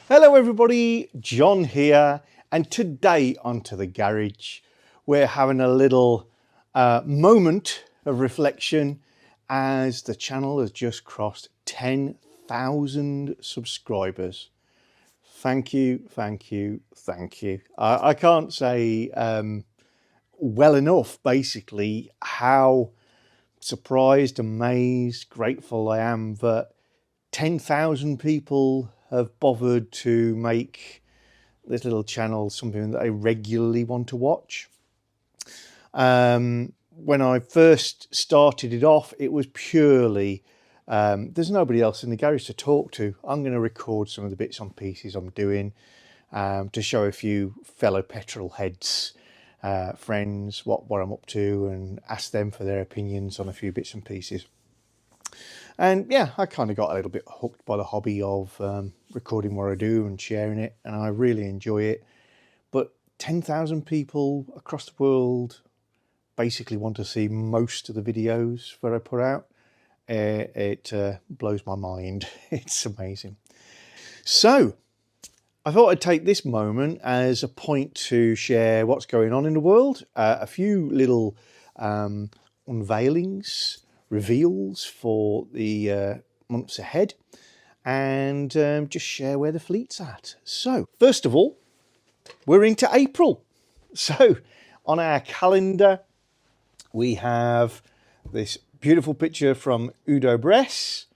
Hello everybody, John here, and today onto the garage we're having a little moment of reflection as the channel has just crossed 10,000 subscribers. Thank you, thank you, thank you. I can't say well enough basically how surprised, amazed, grateful I am that 10,000 people have bothered to make this little channel something that I regularly want to watch. When I first started it off, it was purely, there's nobody else in the garage to talk to. I'm going to record some of the bits and pieces I'm doing to show a few fellow petrol heads, friends, what I'm up to, and ask them for their opinions on a few bits and pieces. And yeah, I kind of got a little bit hooked by the hobby of recording what I do and sharing it, and I really enjoy it. But 10,000 people across the world basically want to see most of the videos that I put out. It blows my mind. It's amazing. So I thought I'd take this moment as a point to share what's going on in the world, a few little unveilings, reveals for the months ahead, and just share where the fleet's at. So first of all, we're into April. So on our calendar we have this beautiful picture from Udo Bress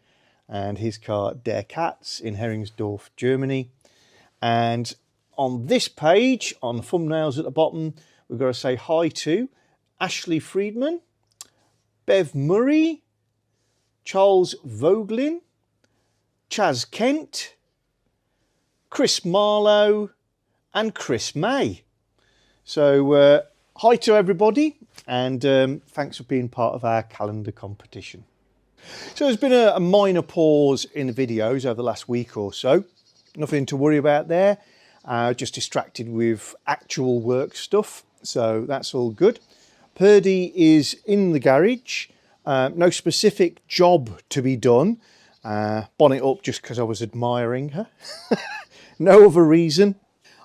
and his car Der Katz in Heringsdorf, Germany. And on this page, on the thumbnails at the bottom, we've got to say hi to Ashley Friedman, Bev Murray, Charles Vogelin, Chaz Kent, Chris Marlowe, and Chris May. So hi to everybody, and thanks for being part of our calendar competition. So there's been a minor pause in the videos over the last week or so. Nothing to worry about there. Just distracted with actual work stuff, so that's all good. Purdy is in the garage. No specific job to be done. Bonnet up just because I was admiring her. No other reason.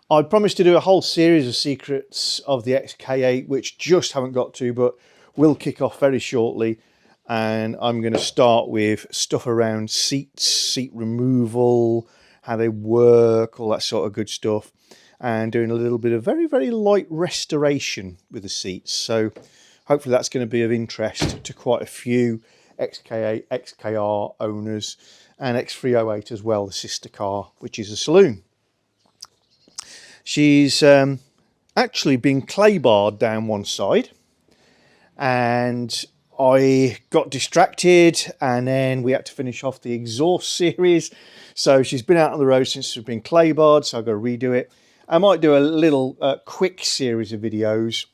I promised to do a whole series of secrets of the XK8, which just haven't got to, but will kick off very shortly. And I'm going to start with stuff around seats, seat removal, how they work, all that sort of good stuff, and doing a little bit of very, very light restoration with the seats. So hopefully that's going to be of interest to quite a few XK8, XKR owners, and X308 as well, the sister car, which is a saloon. She's actually been clay barred down one side, and I got distracted, and then we had to finish off the exhaust series. So she's been out on the road since she's been clay barred, so I've got to redo it. I might do a little quick series of videos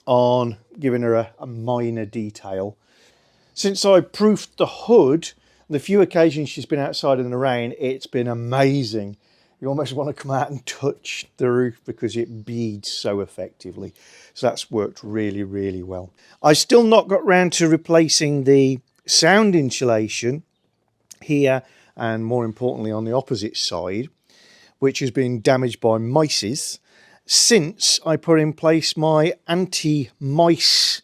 on giving her a minor detail. Since I proofed the hood, the few occasions she's been outside in the rain, it's been amazing. You almost want to come out and touch the roof because it beads so effectively. So that's worked really, really well. I still not got round to replacing the sound insulation here, and more importantly on the opposite side, which has been damaged by mices since I put in place my anti-mice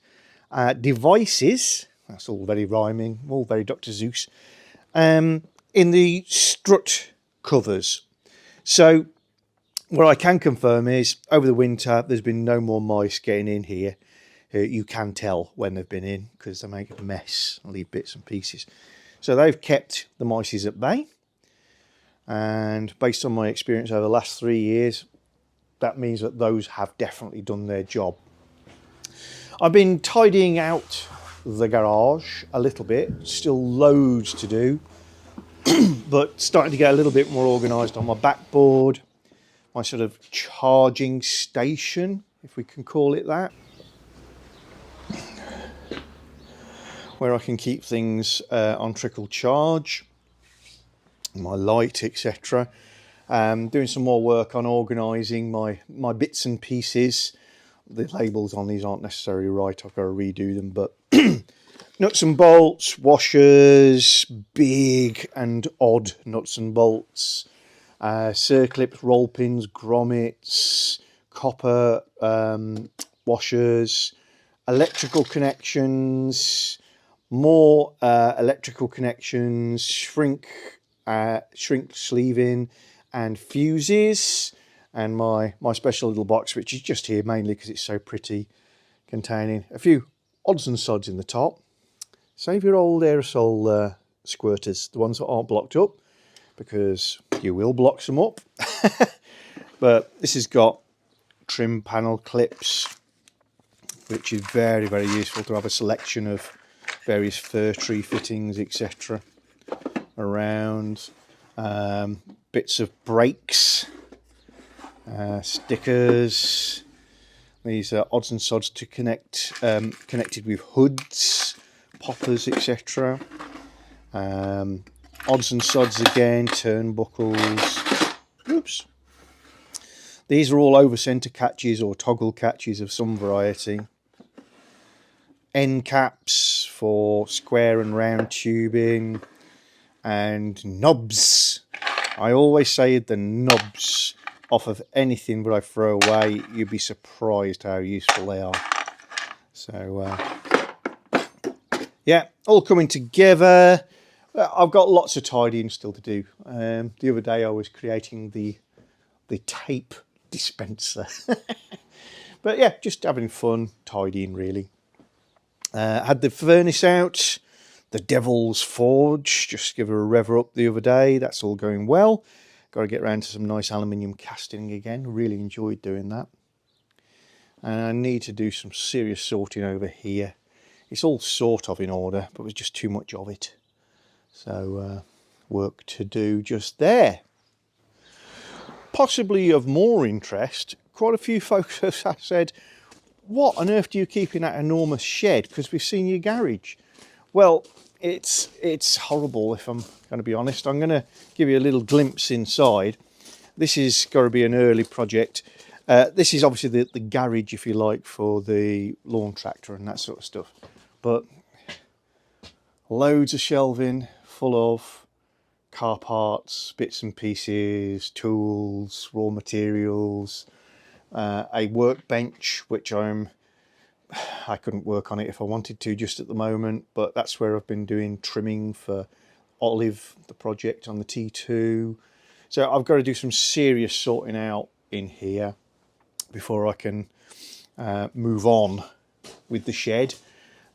devices. That's all very rhyming, all very Dr. Seuss, in the strut covers. So what I can confirm is over the winter there's been no more mice getting in here. You can tell when they've been in because they make a mess and leave bits and pieces. So they've kept the mices at bay, and based on my experience over the last 3 years, that means that those have definitely done their job. I've been tidying out the garage a little bit, still loads to do, but starting to get a little bit more organised on my backboard, my sort of charging station, if we can call it that, where I can keep things on trickle charge, my light, etc. Doing some more work on organising my bits and pieces. The labels on these aren't necessarily right, I've got to redo them, but nuts and bolts, washers, big and odd nuts and bolts, circlips, roll pins, grommets, copper washers, electrical connections, more electrical connections, shrink sleeving, and fuses, and my special little box, which is just here mainly because it's so pretty, containing a few odds and sods in the top. Save your old aerosol squirters, the ones that aren't blocked up, because you will block some up. But this has got trim panel clips, which is very, very useful to have a selection of various fir tree fittings, etc. around. Bits of brakes, stickers. These are odds and sods to connect, connected with hoods, poppers, etc. Odds and sods again, turnbuckles. Oops. These are all over centre catches or toggle catches of some variety. End caps for square and round tubing, and knobs. I always say the knobs off of anything that I throw away, you'd be surprised how useful they are. So yeah, all coming together. I've got lots of tidying still to do. The other day I was creating the tape dispenser. But yeah, just having fun tidying really. Had the furnace out, the Devil's Forge, just give her a rev up the other day. That's all going well. Got to get around to some nice aluminium casting again. Really enjoyed doing that. And I need to do some serious sorting over here. It's all sort of in order, but there's just too much of it. So work to do just there. Possibly of more interest, quite a few folks have said, what on earth do you keep in that enormous shed? Because we've seen your garage. Well, it's horrible, if I'm going to be honest. I'm going to give you a little glimpse inside. This is got to be an early project. This is obviously the garage, if you like, for the lawn tractor and that sort of stuff. But loads of shelving full of car parts, bits and pieces, tools, raw materials, a workbench, which I couldn't work on it if I wanted to just at the moment, but that's where I've been doing trimming for Olive, the project on the T2. So I've got to do some serious sorting out in here before I can move on with the shed.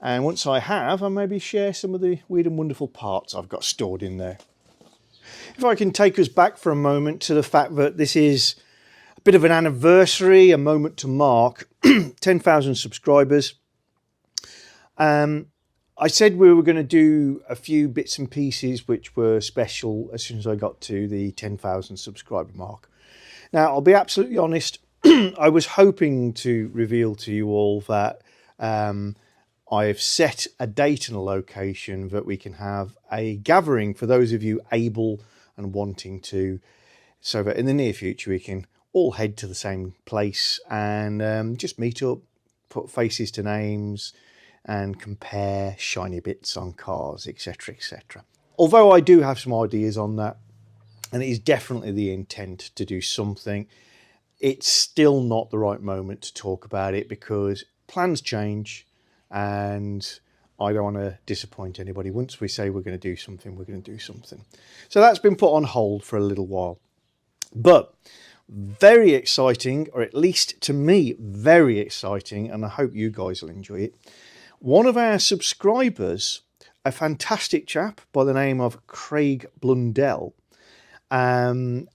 And once I have, I'll maybe share some of the weird and wonderful parts I've got stored in there. If I can take us back for a moment to the fact that this is a bit of an anniversary, a moment to mark, 10,000 subscribers. I said we were going to do a few bits and pieces which were special as soon as I got to the 10,000 subscriber mark. Now, I'll be absolutely honest, I was hoping to reveal to you all that I've set a date and a location that we can have a gathering for those of you able and wanting to, so that in the near future we can all head to the same place and just meet up, put faces to names and compare shiny bits on cars, etc, etc. Although I do have some ideas on that, and it is definitely the intent to do something, it's still not the right moment to talk about it because plans change and I don't want to disappoint anybody. Once we say we're going to do something, we're going to do something. So that's been put on hold for a little while. But very exciting, or at least to me, very exciting, and I hope you guys will enjoy it. One of our subscribers, a fantastic chap by the name of Craig Blundell. Some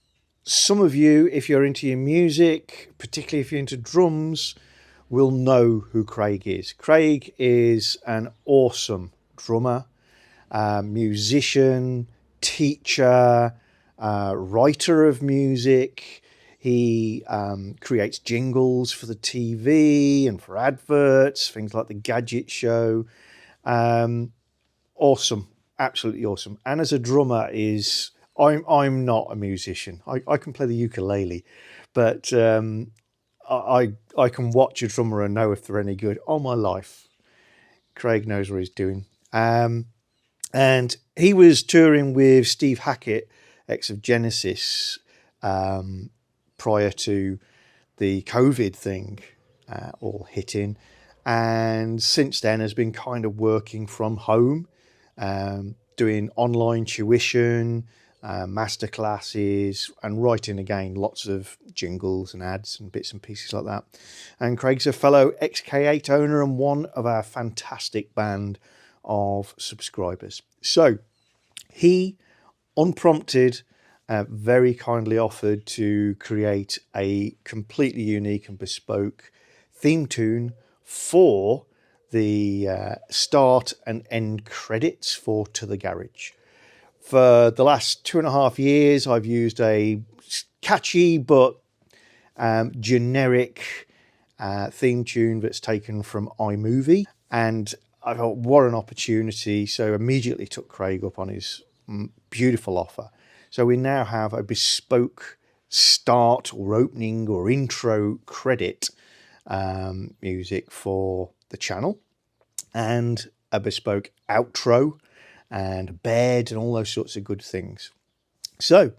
of you, if you're into your music, particularly if you're into drums, will know who Craig is. Craig is an awesome drummer, musician, teacher, writer of music. He creates jingles for the TV and for adverts, things like the Gadget Show. Awesome, absolutely awesome. And as a drummer I'm not a musician. I can play the ukulele, but I can watch a drummer and know if they're any good. All my life, Craig knows what he's doing. And he was touring with Steve Hackett, ex of Genesis, prior to the COVID thing all hitting, and since then has been kind of working from home, doing online tuition, masterclasses, and writing again lots of jingles and ads and bits and pieces like that. And Craig's a fellow XK8 owner and one of our fantastic band of subscribers. So he, unprompted, very kindly offered to create a completely unique and bespoke theme tune for the start and end credits for To the Garage. For the last 2.5 years, I've used a catchy but generic theme tune that's taken from iMovie, and I thought, what an opportunity. So immediately took Craig up on his beautiful offer. So we now have a bespoke start or opening or intro credit music for the channel, and a bespoke outro and bed and all those sorts of good things. So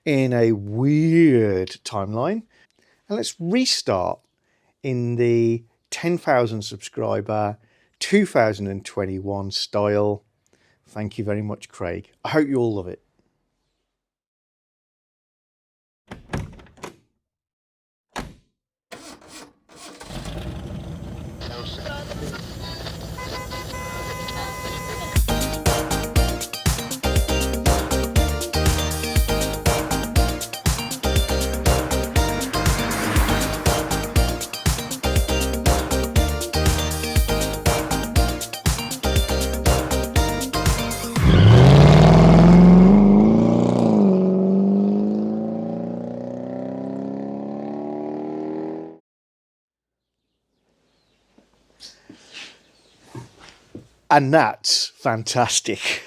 in a weird timeline, and let's restart in the 10,000 subscriber 2021 style. Thank you very much, Craig. I hope you all love it. And that's fantastic.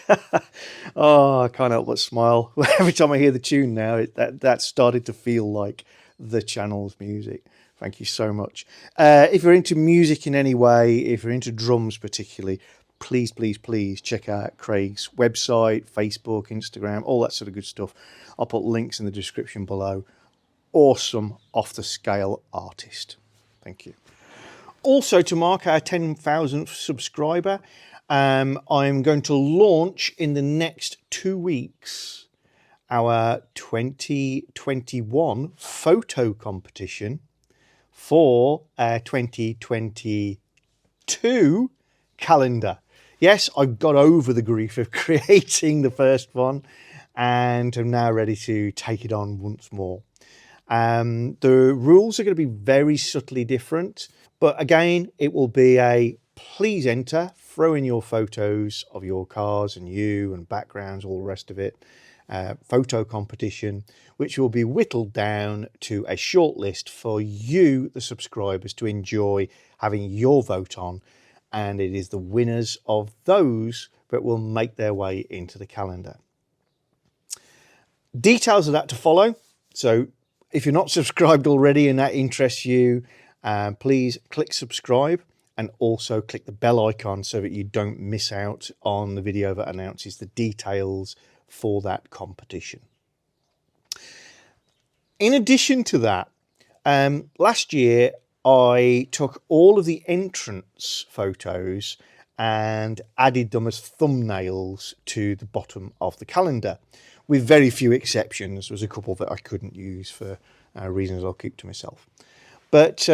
Oh, I can't help but smile every time I hear the tune now. That started to feel like the channel's music. Thank you so much. If you're into music in any way, if you're into drums particularly, please, please, please check out Craig's website, Facebook, Instagram, all that sort of good stuff. I'll put links in the description below. Awesome, off-the-scale artist. Thank you. Also, to mark our 10,000th subscriber, I'm going to launch in the next 2 weeks our 2021 photo competition for our 2022 calendar. Yes, I got over the grief of creating the first one and I'm now ready to take it on once more. The rules are going to be very subtly different, but again, it will be a please enter, throw in your photos of your cars and you and backgrounds, all the rest of it. Photo competition, which will be whittled down to a short list for you, the subscribers, to enjoy having your vote on. And it is the winners of those that will make their way into the calendar. Details of that to follow. So if you're not subscribed already and that interests you, please click subscribe and also click the bell icon so that you don't miss out on the video that announces the details for that competition. In addition to that, last year I took all of the entrance photos and added them as thumbnails to the bottom of the calendar, with very few exceptions. There was a couple that I couldn't use for reasons I'll keep to myself. But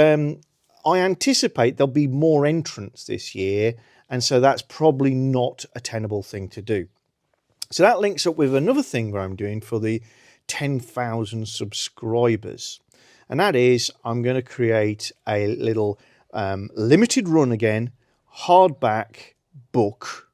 I anticipate there'll be more entrants this year, and so that's probably not a tenable thing to do. So that links up with another thing that I'm doing for the 10,000 subscribers. And that is I'm going to create a little limited run again, hardback book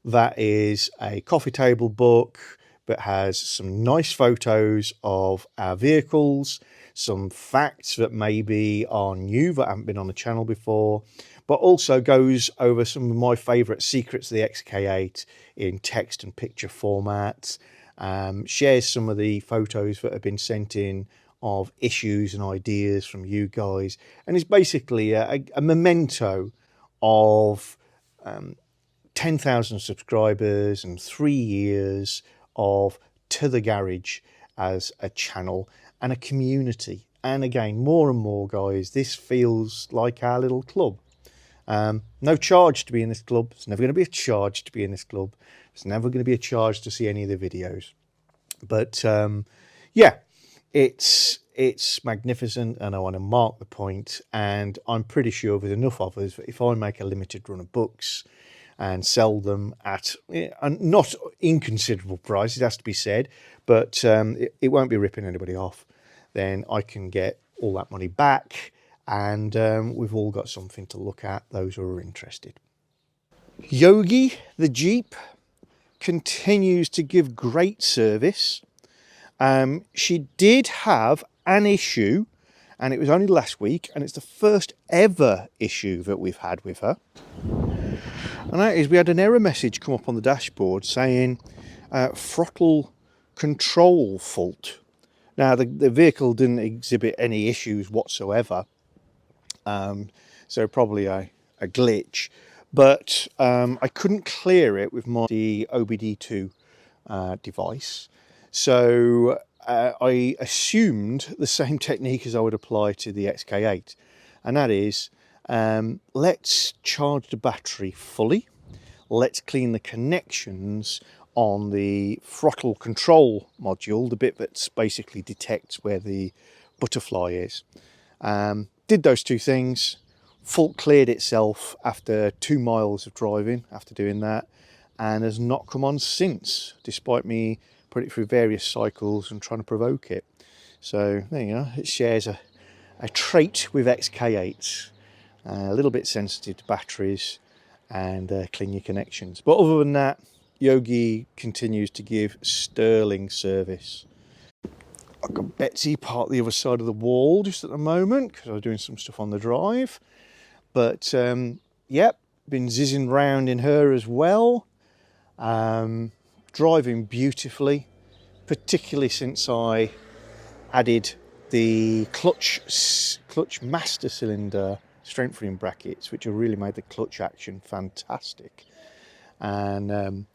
that is a coffee table book that has some nice photos of our vehicles, some facts that maybe are new that haven't been on the channel before, but also goes over some of my favourite secrets of the XK8 in text and picture formats, shares some of the photos that have been sent in of issues and ideas from you guys, and is basically a memento of 10,000 subscribers and 3 years of To the Garage as a channel and a community. And again, more and more, guys, this feels like our little club. No charge to be in this club. It's never going to be a charge to be in this club. It's never going to be a charge to see any of the videos. But yeah, it's magnificent, and I want to mark the point. And I'm pretty sure with enough of us, if I make a limited run of books and sell them at not inconsiderable price, it has to be said, but it won't be ripping anybody off, then I can get all that money back, and we've all got something to look at, those who are interested. Yogi, the Jeep, continues to give great service. She did have an issue, and it was only last week, and it's the first ever issue that we've had with her. And that is, we had an error message come up on the dashboard saying throttle control fault. Now, the vehicle didn't exhibit any issues whatsoever, so probably a glitch. But I couldn't clear it with my OBD2 device. So I assumed the same technique as I would apply to the XK8. And that is, let's charge the battery fully. Let's clean the connections on the throttle control module, the bit that basically detects where the butterfly is. Did those two things. Fault cleared itself after 2 miles of driving after doing that, and has not come on since, despite me putting it through various cycles and trying to provoke it. So there you go, it shares a trait with XK8, a little bit sensitive to batteries and clean your connections. But other than that, Yogi continues to give sterling service. I've got Betsy parked the other side of the wall just at the moment because I was doing some stuff on the drive. But yep, been zizzing round in her as well. Driving beautifully, particularly since I added the clutch master cylinder strengthening brackets, which have really made the clutch action fantastic. And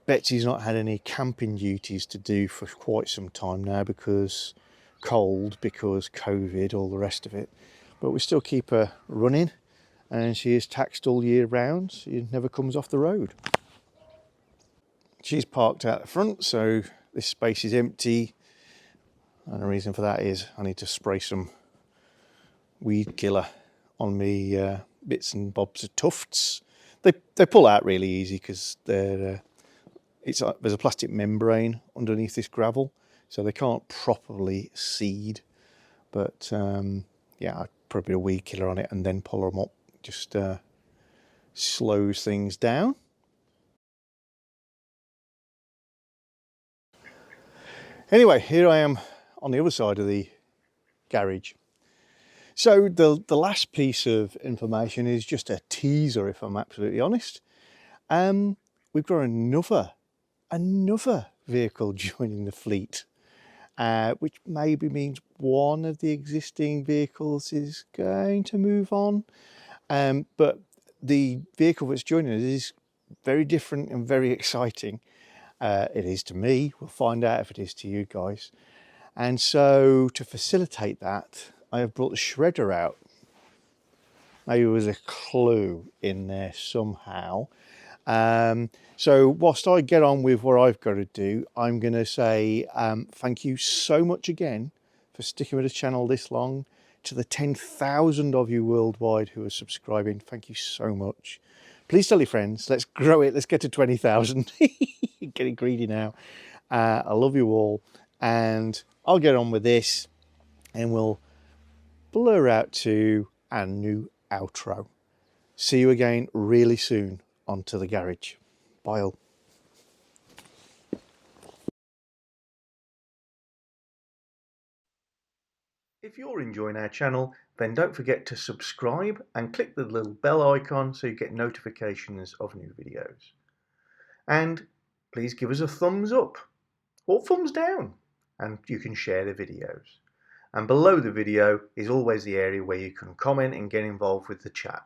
Betsy's not had any camping duties to do for quite some time now, because cold, because COVID, all the rest of it. But we still keep her running, and she is taxed all year round. She never comes off the road. She's parked out the front, so this space is empty. And the reason for that is I need to spray some weed killer on me bits and bobs of tufts. They pull out really easy because they're there's a plastic membrane underneath this gravel, so they can't properly seed. But yeah, I'd probably a weed killer on it and then pull them up. Just slows things down. Anyway, here I am on the other side of the garage. So the last piece of information is just a teaser, if I'm absolutely honest. We've got another vehicle joining the fleet, which maybe means one of the existing vehicles is going to move on. But the vehicle that's joining us is very different and very exciting. It is to me. We'll find out if it is to you guys. And so to facilitate that, I have brought the shredder out. Maybe there was a clue in there somehow. So whilst I get on with what I've got to do, I'm going to say thank you so much again for sticking with the channel this long. To the 10,000 of you worldwide who are subscribing, thank you so much. Please tell your friends. Let's grow it. Let's get to 20,000. Getting greedy now. I love you all, and I'll get on with this, and we'll blur out to our new outro. See you again really soon onto the garage. Bye all. If you're enjoying our channel, then don't forget to subscribe and click the little bell icon so you get notifications of new videos. And please give us a thumbs up or thumbs down, and you can share the videos. And below the video is always the area where you can comment and get involved with the chat.